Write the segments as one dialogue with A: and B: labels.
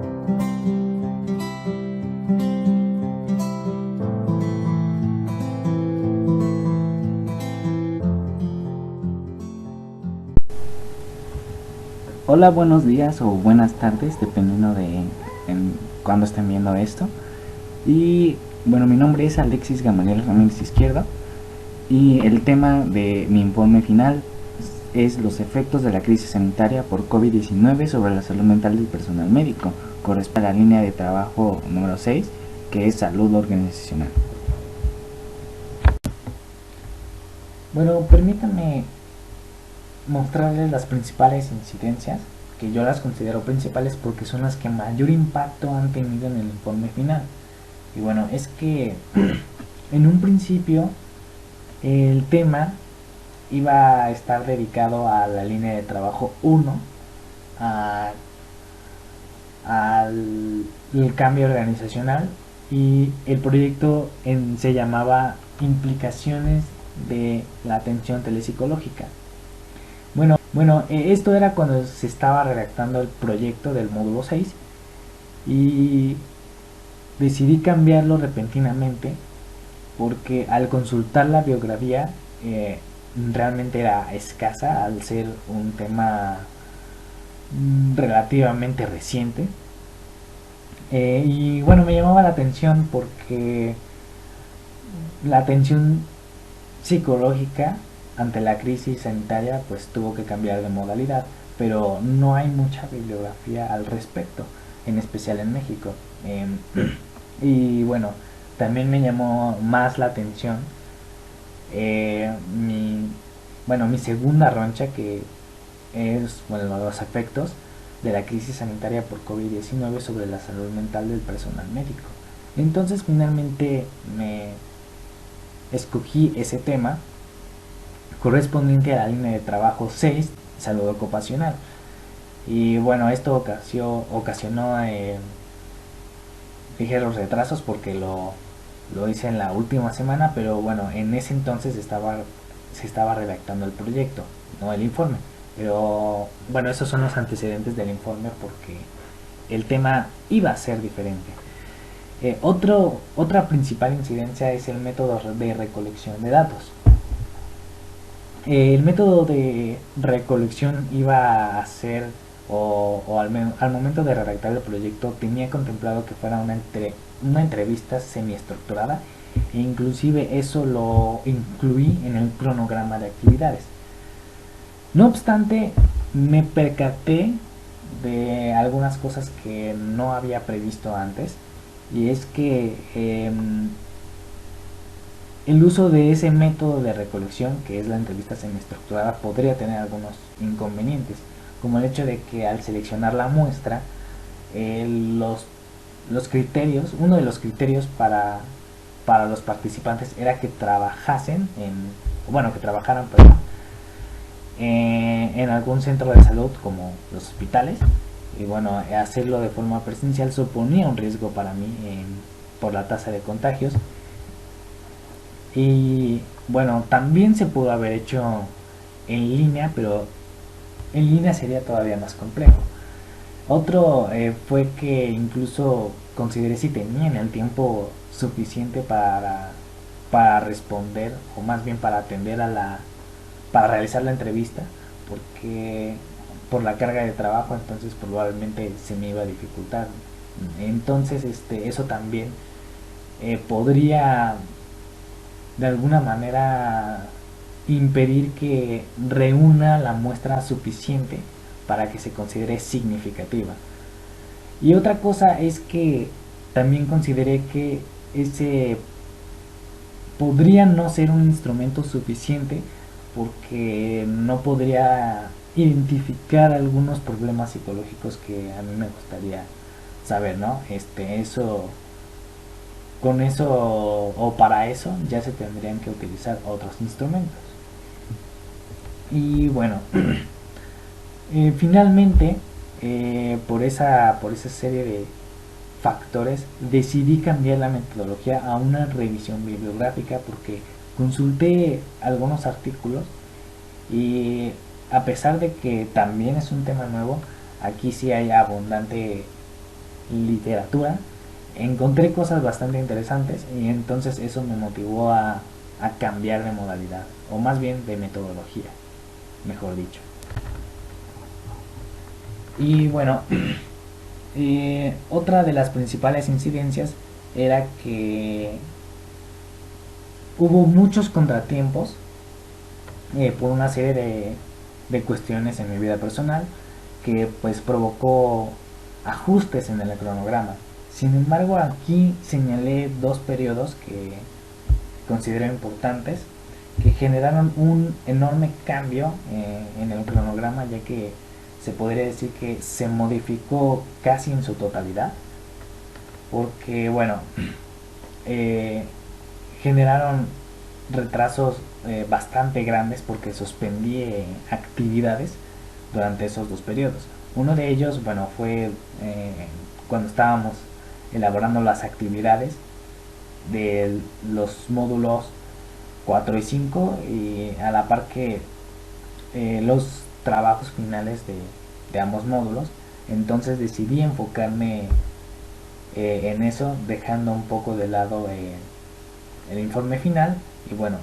A: Hola, buenos días o buenas tardes, dependiendo de cuándo estén viendo esto. Y bueno, mi nombre es Alexis Gamaliel Ramírez Izquierdo y el tema de mi informe final es los efectos de la crisis sanitaria por COVID-19 sobre la salud mental del personal médico. Corresponde a la línea de trabajo número 6, que es salud organizacional. Bueno, permítanme mostrarles las principales incidencias, que yo las considero principales porque son las que mayor impacto han tenido en el informe final. Y bueno, es que en un principio el tema iba a estar dedicado a la línea de trabajo 1, al cambio organizacional, y el proyecto se llamaba Implicaciones de la atención telepsicológica. Bueno, esto era cuando se estaba redactando el proyecto del módulo 6 y decidí cambiarlo repentinamente porque al consultar la biografía realmente era escasa al ser un tema relativamente reciente. Y bueno, me llamaba la atención porque la atención psicológica ante la crisis sanitaria pues tuvo que cambiar de modalidad, pero no hay mucha bibliografía al respecto, en especial en México. Y bueno, también me llamó más la atención mi segunda roncha, que es bueno, los efectos de la crisis sanitaria por COVID-19 sobre la salud mental del personal médico. Entonces finalmente me escogí ese tema correspondiente a la línea de trabajo 6, salud ocupacional. Y bueno, esto ocasionó ligeros retrasos porque lo hice en la última semana, pero bueno, en ese entonces se estaba redactando el proyecto, no el informe. Pero bueno, esos son los antecedentes del informe porque el tema iba a ser diferente. Otra principal incidencia es el método de recolección de datos. El método de recolección iba a ser, al momento de redactar el proyecto, tenía contemplado que fuera una entrevista semiestructurada, e inclusive eso lo incluí en el cronograma de actividades. No obstante, me percaté de algunas cosas que no había previsto antes, y es que el uso de ese método de recolección, que es la entrevista semiestructurada, podría tener algunos inconvenientes, como el hecho de que al seleccionar la muestra, los criterios, uno de los criterios para los participantes era que trabajaran, perdón, en algún centro de salud como los hospitales. Y bueno, hacerlo de forma presencial suponía un riesgo para mí por la tasa de contagios. Y bueno, también se pudo haber hecho en línea, pero en línea sería todavía más complejo. Otro fue que incluso consideré si tenían el tiempo suficiente para responder, o más bien para atender para realizar la entrevista, porque por la carga de trabajo entonces probablemente se me iba a dificultar. Entonces eso también podría de alguna manera impedir que reúna la muestra suficiente para que se considere significativa. Y otra cosa es que también consideré que ese podría no ser un instrumento suficiente porque no podría identificar algunos problemas psicológicos que a mí me gustaría saber, ¿no? Con eso o para eso ya se tendrían que utilizar otros instrumentos. Y bueno, finalmente, por esa serie de factores, decidí cambiar la metodología a una revisión bibliográfica porque consulté algunos artículos y a pesar de que también es un tema nuevo, aquí sí hay abundante literatura, encontré cosas bastante interesantes y entonces eso me motivó a cambiar de modalidad, o más bien de metodología, mejor dicho. Y bueno, otra de las principales incidencias era que hubo muchos contratiempos por una serie de cuestiones en mi vida personal que pues provocó ajustes en el cronograma. Sin embargo, aquí señalé dos periodos que considero importantes que generaron un enorme cambio en el cronograma, ya que se podría decir que se modificó casi en su totalidad, porque bueno, eh, generaron retrasos bastante grandes porque suspendí actividades durante esos dos periodos. Uno de ellos, bueno, fue cuando estábamos elaborando las actividades de los módulos 4 y 5 y a la par que los trabajos finales de ambos módulos. Entonces decidí enfocarme en eso, dejando un poco de lado el informe final. Y bueno,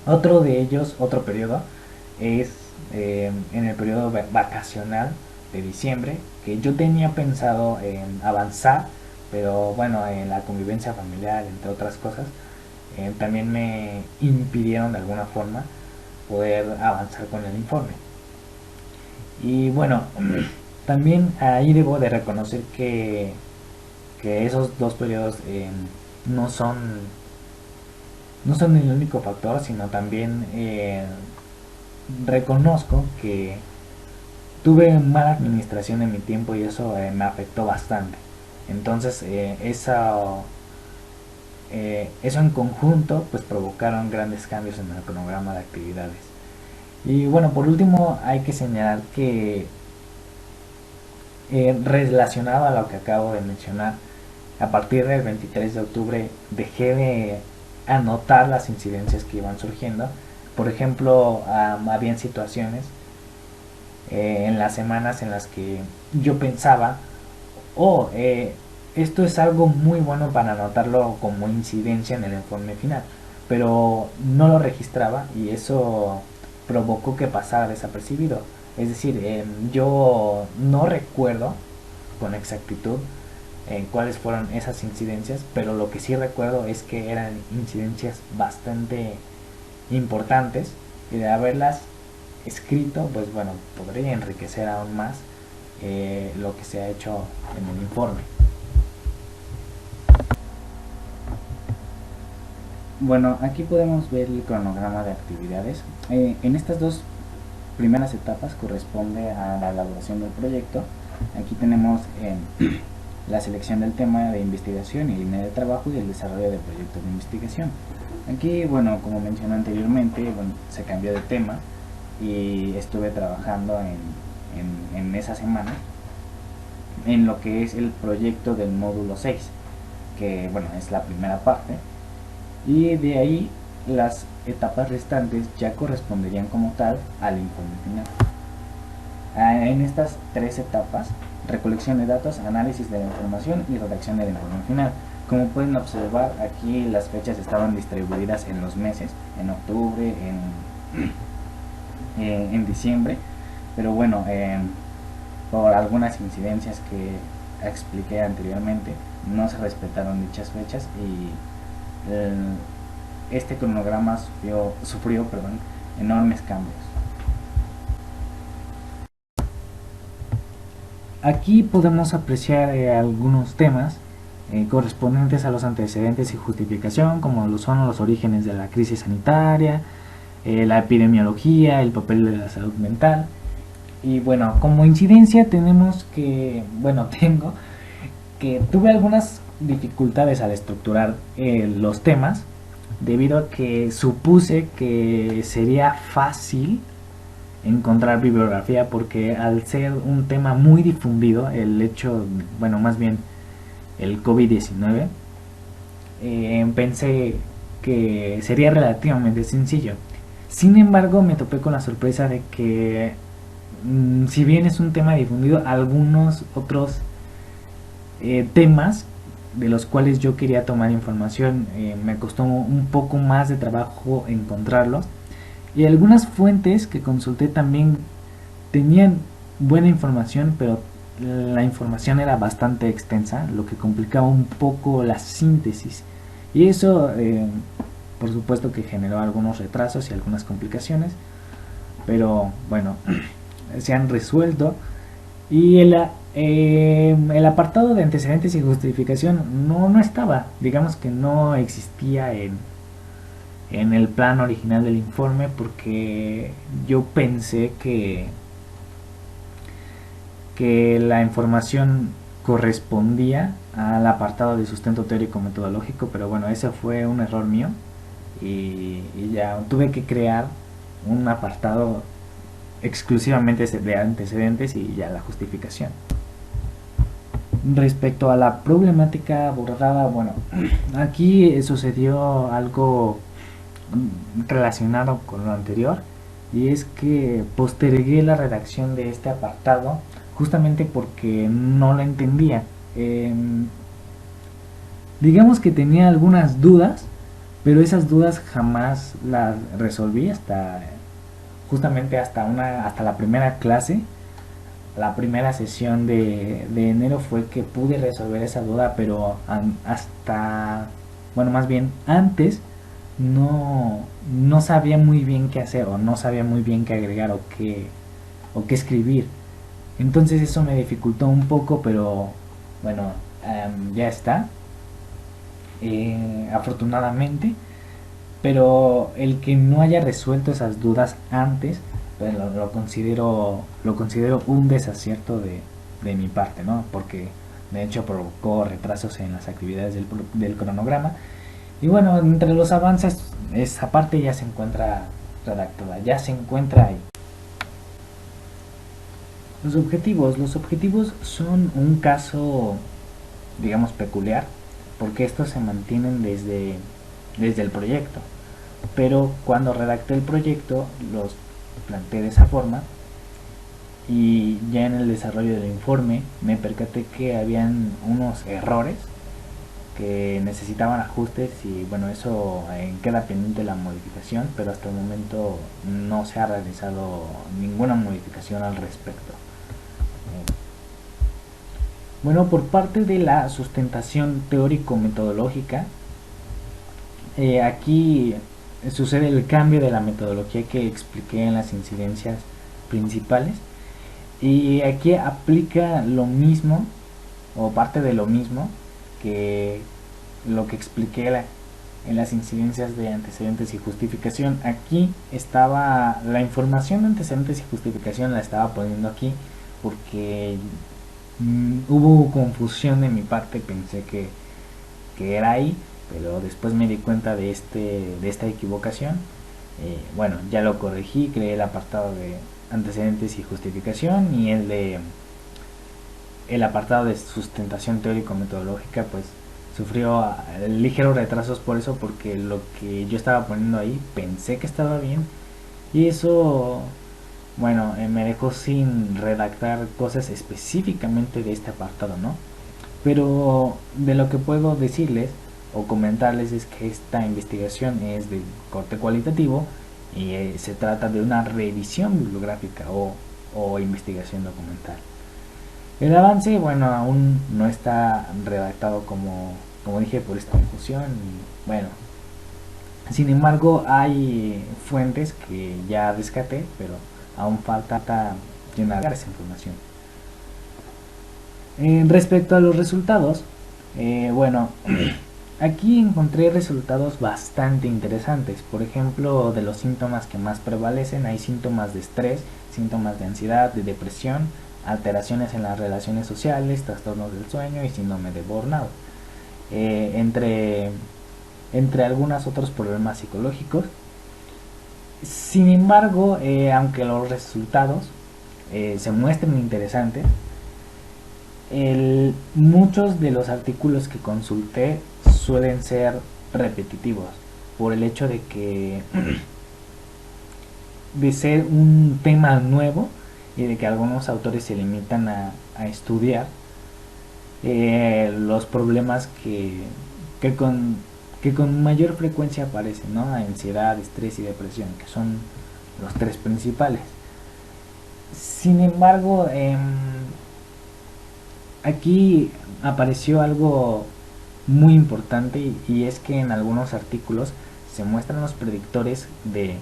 A: otro de ellos, otro periodo, es en el periodo vacacional de diciembre, que yo tenía pensado en avanzar, pero bueno, en la convivencia familiar, entre otras cosas, también me impidieron de alguna forma poder avanzar con el informe. Y bueno, también ahí debo de reconocer que esos dos periodos no son no son el único factor, sino también reconozco que tuve mala administración en mi tiempo y eso me afectó bastante. Entonces eso en conjunto pues provocaron grandes cambios en el cronograma de actividades. Y bueno, por último hay que señalar que relacionado a lo que acabo de mencionar, a partir del 23 de octubre dejé de anotar las incidencias que iban surgiendo. Por ejemplo, habían situaciones en las semanas en las que yo pensaba, oh, esto es algo muy bueno para anotarlo como incidencia en el informe final, pero no lo registraba y eso provocó que pasara desapercibido. Es decir, yo no recuerdo con exactitud cuáles fueron esas incidencias, pero lo que sí recuerdo es que eran incidencias bastante importantes y de haberlas escrito, pues bueno, podría enriquecer aún más lo que se ha hecho en el informe. Bueno, aquí podemos ver el cronograma de actividades. En estas dos primeras etapas corresponde a la elaboración del proyecto. Aquí tenemos la selección del tema de investigación y línea de trabajo y el desarrollo del proyecto de investigación. Aquí, bueno, como mencioné anteriormente, bueno, se cambió de tema y estuve trabajando en esa semana en lo que es el proyecto del módulo 6, que bueno, es la primera parte, y de ahí las etapas restantes ya corresponderían como tal al informe final. En estas tres etapas, recolección de datos, análisis de la información y redacción del informe final. Como pueden observar, aquí las fechas estaban distribuidas en los meses, en octubre, en diciembre, pero bueno, por algunas incidencias que expliqué anteriormente, no se respetaron dichas fechas y este cronograma sufrió enormes cambios. Aquí podemos apreciar algunos temas correspondientes a los antecedentes y justificación, como lo son los orígenes de la crisis sanitaria, la epidemiología, el papel de la salud mental. Y bueno, como incidencia tenemos que, bueno, tengo que tuve algunas dificultades al estructurar los temas, debido a que supuse que sería fácil encontrar bibliografía, porque al ser un tema muy difundido, el hecho, bueno, más bien el COVID-19, pensé que sería relativamente sencillo. Sin embargo, me topé con la sorpresa de que, si bien es un tema difundido, algunos otros temas de los cuales yo quería tomar información. Me costó un poco más de trabajo encontrarlos, y algunas fuentes que consulté también tenían buena información, pero la información era bastante extensa, lo que complicaba un poco la síntesis. Y eso, por supuesto que generó algunos retrasos y algunas complicaciones, pero bueno, se han resuelto. Y el apartado de antecedentes y justificación no estaba, digamos que no existía en el plan original del informe, porque yo pensé que la información correspondía al apartado de sustento teórico metodológico, pero bueno, ese fue un error mío, y ya tuve que crear un apartado exclusivamente de antecedentes y ya la justificación. Respecto a la problemática abordada, bueno, aquí sucedió algo relacionado con lo anterior, y es que postergué la redacción de este apartado justamente porque no lo entendía. Digamos que tenía algunas dudas, pero esas dudas jamás las resolví hasta justamente hasta la primera clase. La primera sesión de enero fue que pude resolver esa duda, pero hasta, bueno, más bien antes no sabía muy bien qué hacer, o no sabía muy bien qué agregar o qué escribir. Entonces eso me dificultó un poco, pero bueno, ya está, afortunadamente. Pero el que no haya resuelto esas dudas antes, pues lo considero un desacierto de mi parte, ¿no? Porque de hecho provocó retrasos en las actividades del cronograma. Y bueno, entre los avances, esa parte ya se encuentra redactada, ya se encuentra ahí. Los objetivos son un caso, digamos, peculiar, porque estos se mantienen desde el proyecto. Pero cuando redacté el proyecto los planteé de esa forma, y ya en el desarrollo del informe me percaté que habían unos errores que necesitaban ajustes, y bueno, eso queda pendiente la modificación, pero hasta el momento no se ha realizado ninguna modificación al respecto. Bueno, por parte de la sustentación teórico-metodológica, aquí sucede el cambio de la metodología que expliqué en las incidencias principales, y aquí aplica lo mismo, o parte de lo mismo, que lo que expliqué en las incidencias de antecedentes y justificación. Aquí estaba la información de antecedentes y justificación, la estaba poniendo aquí porque hubo confusión de mi parte, pensé que era ahí, pero después me di cuenta de esta equivocación. Bueno, ya lo corregí, creé el apartado de antecedentes y justificación, y el apartado de sustentación teórico-metodológica pues sufrió ligeros retrasos por eso, porque lo que yo estaba poniendo ahí pensé que estaba bien, y eso, bueno, me dejó sin redactar cosas específicamente de este apartado, ¿no? Pero de lo que puedo decirles o comentarles es que esta investigación es de corte cualitativo, y se trata de una revisión bibliográfica o investigación documental. El avance, bueno, aún no está redactado como dije, por esta confusión, y bueno, sin embargo hay fuentes que ya rescaté, pero aún falta llenar esa información. Respecto a los resultados, bueno, aquí encontré resultados bastante interesantes. Por ejemplo, de los síntomas que más prevalecen, hay síntomas de estrés, síntomas de ansiedad, de depresión, alteraciones en las relaciones sociales, trastornos del sueño y síndrome de burnout, entre algunos otros problemas psicológicos. Sin embargo, aunque los resultados se muestren interesantes, muchos de los artículos que consulté suelen ser repetitivos, por el hecho de ser un tema nuevo, y de que algunos autores se limitan a estudiar los problemas que, con, que con mayor frecuencia aparecen, ¿no? Ansiedad, estrés y depresión, que son los tres principales. Sin embargo, aquí apareció algo muy importante y es que en algunos artículos se muestran los predictores de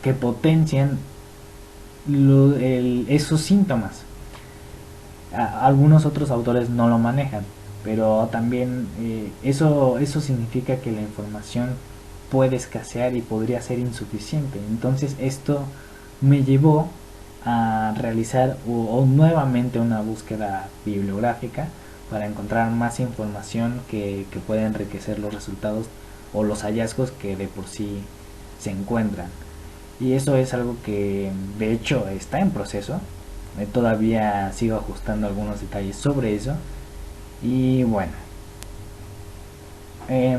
A: que potencian esos síntomas. Algunos otros autores no lo manejan, pero también eso significa que la información puede escasear y podría ser insuficiente. Entonces esto me llevó a realizar nuevamente una búsqueda bibliográfica para encontrar más información que pueda enriquecer los resultados o los hallazgos que de por sí se encuentran. Y eso es algo que de hecho está en proceso. Todavía sigo ajustando algunos detalles sobre eso. Y bueno, eh,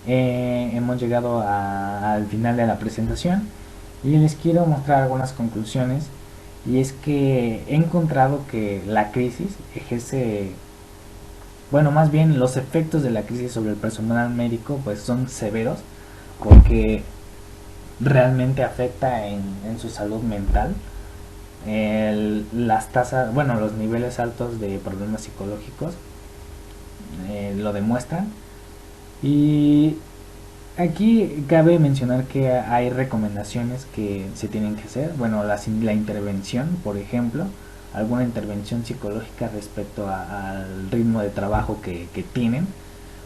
A: hemos llegado al final de la presentación y les quiero mostrar algunas conclusiones. Y es que he encontrado que la crisis ejerce, bueno, más bien los efectos de la crisis sobre el personal médico pues son severos porque realmente afecta en su salud mental. Las tasas, bueno, los niveles altos de problemas psicológicos lo demuestran. Y aquí cabe mencionar que hay recomendaciones que se tienen que hacer. Bueno, la intervención, por ejemplo, alguna intervención psicológica respecto al ritmo de trabajo que tienen,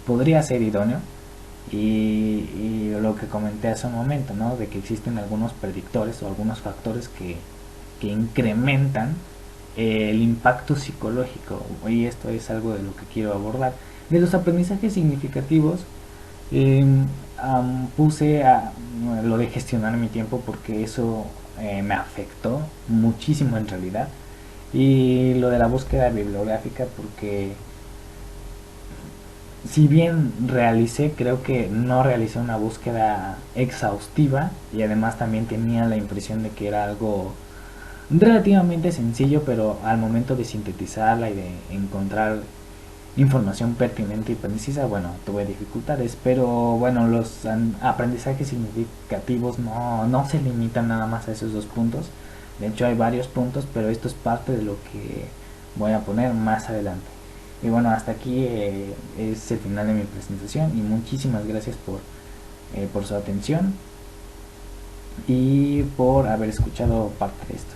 A: podría ser idóneo. Y lo que comenté hace un momento, ¿no? De que existen algunos predictores o algunos factores que incrementan el impacto psicológico, y esto es algo de lo que quiero abordar. De los aprendizajes significativos, eh, lo de gestionar mi tiempo porque eso me afectó muchísimo en realidad, y lo de la búsqueda bibliográfica porque si bien creo que no realicé una búsqueda exhaustiva, y además también tenía la impresión de que era algo relativamente sencillo, pero al momento de sintetizarla y de encontrar información pertinente y precisa, bueno, tuve dificultades, pero bueno, los aprendizajes significativos no se limitan nada más a esos dos puntos. De hecho hay varios puntos, pero esto es parte de lo que voy a poner más adelante. Y bueno, hasta aquí es el final de mi presentación y muchísimas gracias por su atención y por haber escuchado parte de esto.